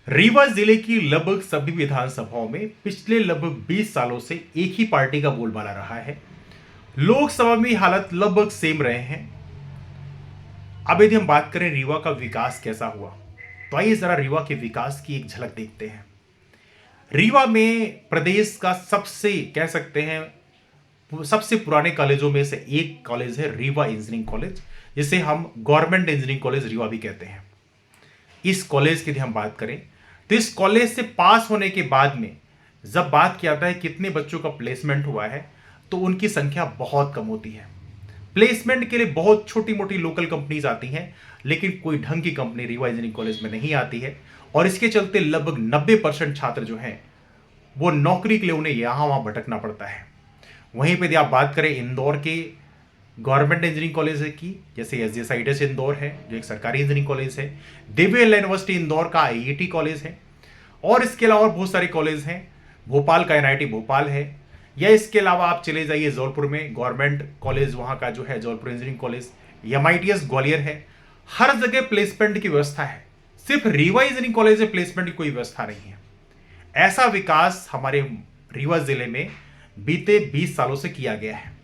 रीवा जिले की लगभग सभी विधानसभाओं में पिछले लगभग 20 सालों से एक ही पार्टी का बोलबाला रहा है। लोकसभा में हालत लगभग सेम रहे हैं। अब यदि हम बात करें रीवा का विकास कैसा हुआ, तो आइए जरा रीवा के विकास की एक झलक देखते हैं। रीवा में प्रदेश का सबसे कह सकते हैं सबसे पुराने कॉलेजों में से एक कॉलेज है रीवा इंजीनियरिंग कॉलेज, जिसे हम गवर्नमेंट इंजीनियरिंग कॉलेज रीवा भी कहते हैं। इस कॉलेज की यदि हम बात करें तो इस कॉलेज से पास होने के बाद में जब बात किया जाता है कितने बच्चों का प्लेसमेंट हुआ है, तो उनकी संख्या बहुत कम होती है। प्लेसमेंट के लिए बहुत छोटी मोटी लोकल कंपनीज आती हैं, लेकिन कोई ढंग की कंपनी रीवा इंजीनियरिंग कॉलेज में नहीं आती है। और इसके चलते लगभग 90% छात्र जो हैं वो नौकरी के लिए उन्हें यहाँ वहाँ भटकना पड़ता है। वहीं पर यदि आप बात करें इंदौर के गवर्नमेंट इंजीनियरिंग कॉलेज है की, जैसे SGSIDS इंदौर है जो एक सरकारी इंजीनियरिंग कॉलेज है, दिव्य यूनिवर्सिटी इंदौर का IIT कॉलेज है, और इसके अलावा बहुत सारे कॉलेज हैं। भोपाल का NIT भोपाल है, या इसके अलावा आप चले जाइए जौलपुर में गवर्नमेंट कॉलेज वहाँ का जो है Jaulpur engineering college, MITS Gwalior है। हर जगह प्लेसमेंट की व्यवस्था है, सिर्फ रीवा इंजीनियरिंग कॉलेज में प्लेसमेंट की कोई व्यवस्था नहीं है। ऐसा विकास हमारे रीवा जिले में बीते 20 सालों से किया गया है।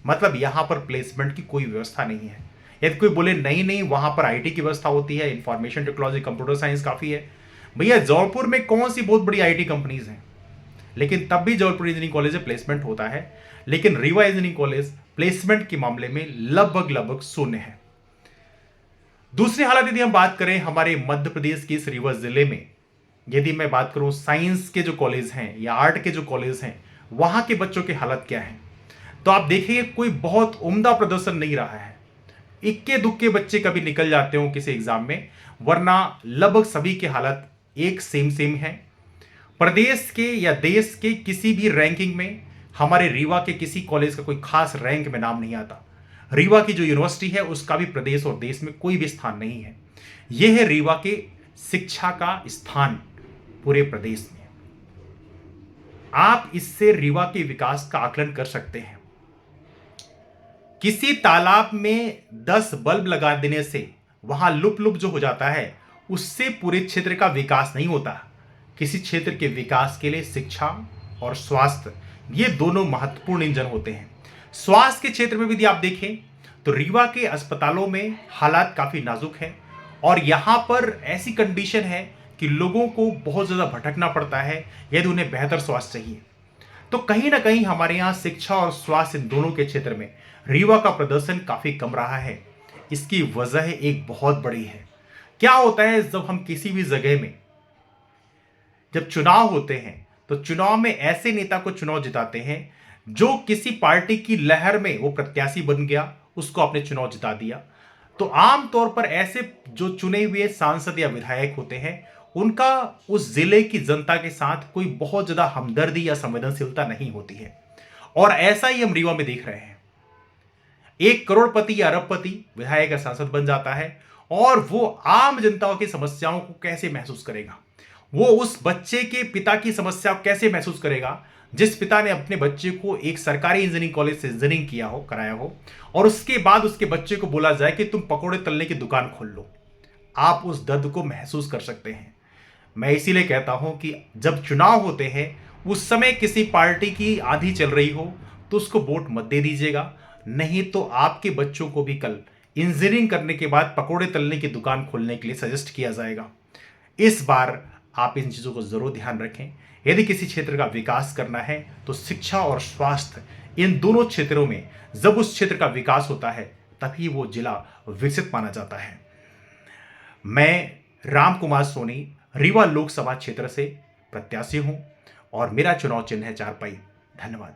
मतलब यहां पर प्लेसमेंट की कोई व्यवस्था नहीं है। यदि कोई बोले नहीं नहीं वहां पर IT की व्यवस्था होती है, इंफॉर्मेशन टेक्नोलॉजी कंप्यूटर साइंस काफी है, भैया जौलपुर में कौन सी बहुत बड़ी IT कंपनीज हैं, लेकिन तब भी जौलपुर इंजीनियरिंग कॉलेज में प्लेसमेंट होता है। लेकिन रीवा इंजीनियरिंग कॉलेज प्लेसमेंट के मामले में लगभग शून्य है। दूसरी हालत यदि हम बात करें हमारे मध्य प्रदेश के इस रीवा जिले में, यदि मैं बात करूं साइंस के जो कॉलेज हैं या आर्ट के जो कॉलेज हैं, वहां के बच्चों की हालत क्या है, तो आप देखिए कोई बहुत उम्दा प्रदर्शन नहीं रहा है। इक्के दुक्के बच्चे कभी निकल जाते हो किसी एग्जाम में, वरना लगभग सभी की हालत एक सेम है। प्रदेश के या देश के किसी भी रैंकिंग में हमारे रीवा के किसी कॉलेज का कोई खास रैंक में नाम नहीं आता। रीवा की जो यूनिवर्सिटी है उसका भी प्रदेश और देश में कोई भी स्थान नहीं है। यह है रीवा के शिक्षा का स्थान पूरे प्रदेश में। आप इससे रीवा के विकास का आकलन कर सकते हैं। किसी तालाब में 10 बल्ब लगा देने से वहां लुप जो हो जाता है, उससे पूरे क्षेत्र का विकास नहीं होता। किसी क्षेत्र के विकास के लिए शिक्षा और स्वास्थ्य ये दोनों महत्वपूर्ण इंजन होते हैं। स्वास्थ्य के क्षेत्र में भी यदि आप देखें तो रीवा के अस्पतालों में हालात काफी नाजुक हैं, और यहां पर ऐसी कंडीशन है कि लोगों को बहुत ज्यादा भटकना पड़ता है यदि उन्हें बेहतर स्वास्थ्य चाहिए। तो कहीं ना कहीं हमारे यहाँ शिक्षा और स्वास्थ्य इन दोनों के क्षेत्र में रीवा का प्रदर्शन काफी कम रहा है। इसकी वजह एक बहुत बड़ी है। क्या होता है जब हम किसी भी जगह में जब चुनाव होते हैं, तो चुनाव में ऐसे नेता को चुनाव जिताते हैं जो किसी पार्टी की लहर में वो प्रत्याशी बन गया, उसको आपने चुनाव जिता दिया। तो आमतौर पर ऐसे जो चुने हुए सांसद या विधायक होते हैं, उनका उस जिले की जनता के साथ कोई बहुत ज्यादा हमदर्दी या संवेदनशीलता नहीं होती है। और ऐसा ही हम रीवा में देख रहे हैं। एक करोड़पति या अरबपति विधायक या सांसद बन जाता है, और वो आम जनताओं की समस्याओं को कैसे महसूस करेगा, वो उस बच्चे के पिता की समस्या को कैसे महसूस करेगा जिस पिता ने अपने बच्चे को एक सरकारी इंजीनियरिंग कॉलेज से इंजीनियरिंग कराया हो, और उसके बाद उसके बच्चे को बोला जाए कि तुम पकोड़े तलने की दुकान खोल लो। आप उस दर्द को महसूस कर सकते हैं। मैं इसीलिए कहता हूं कि जब चुनाव होते हैं उस समय किसी पार्टी की आंधी चल रही हो तो उसको वोट मत दे दीजिएगा, नहीं तो आपके बच्चों को भी कल इंजीनियरिंग करने के बाद पकोड़े तलने की दुकान खोलने के लिए सजेस्ट किया जाएगा। इस बार आप इन चीज़ों को जरूर ध्यान रखें। यदि किसी क्षेत्र का विकास करना है तो शिक्षा और स्वास्थ्य इन दोनों क्षेत्रों में जब उस क्षेत्र का विकास होता है तभी वो जिला विकसित माना जाता है। मैं राम कुमार सोनी रीवा लोकसभा क्षेत्र से प्रत्याशी हूं, और मेरा चुनाव चिन्ह है चारपाई। धन्यवाद।